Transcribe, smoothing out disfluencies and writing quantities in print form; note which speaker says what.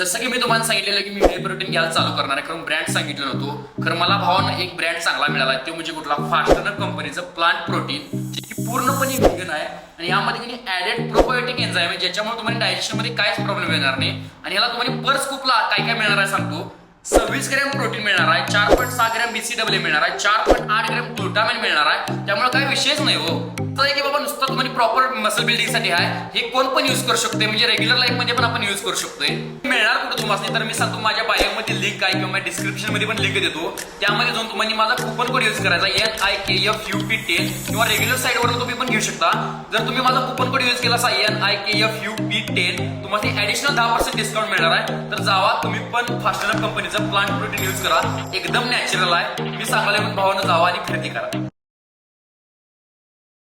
Speaker 1: जसं की मी तुम्हाला सांगितलेलं की मी व्हे प्रोटीन घ्यायला चालू करणार आहे, कारण ब्रँड सांगितलं नव्हतं. खरं मला भावानं एक ब्रँड चांगला मिळाला आहे, तो म्हणजे कुठला, फास्टनर कंपनीचं प्लांट प्रोटीन, जे की पूर्णपणे व्हेगन आहे आणि यामध्ये ऍडेड प्रोबायोटिक एन्झाइम आहे, ज्याच्यामुळे तुम्हाला डायजेशन मध्ये काहीच प्रॉब्लेम येणार नाही. आणि याला तुम्हाला पर स्कूपला काय काय मिळणार आहे सांगतो. 26 ग्रॅम प्रोटीन मिळणार आहे, 4.6 ग्रॅम BCAA मिळणार आहे, 4.8 ग्रॅम ग्लुटामिन मिळणार आहे. त्यामुळे काही विषयच नाही हो. तर की बाबा नुसतं तुम्हाला प्रॉपर मसल बिल्डिंग साठी आहे, हे कोण पण युज करू शकते, म्हणजे रेग्युलर लाईफ मध्ये पण आपण युज करू शकतोय. मिळणार कुठं तुम्हाला, तर मी सांगतो माझ्या बायो मध्ये लिंक आहे किंवा डिस्क्रिप्शन मध्ये पण लिंक देतो. त्यामध्ये जाऊन तुम्हाला माझा कुपन कोड युज करायचा NIKFUP10 किंवा रेग्युलर साईट वर तुम्ही पण घेऊ शकता. जर तुम्ही माझा कुपन कोड युज केला NIKFUP10 तुम्हाला ऍडिशनल 10% डिस्काउंट मिळणार आहे. तर जावा तुम्ही पण फास्टनर कंपनीचा प्लांट प्रोटीन युज करा, एकदम नॅचरल आहे. मी सांगायला पण भावानं जावा आणि खरेदी करा.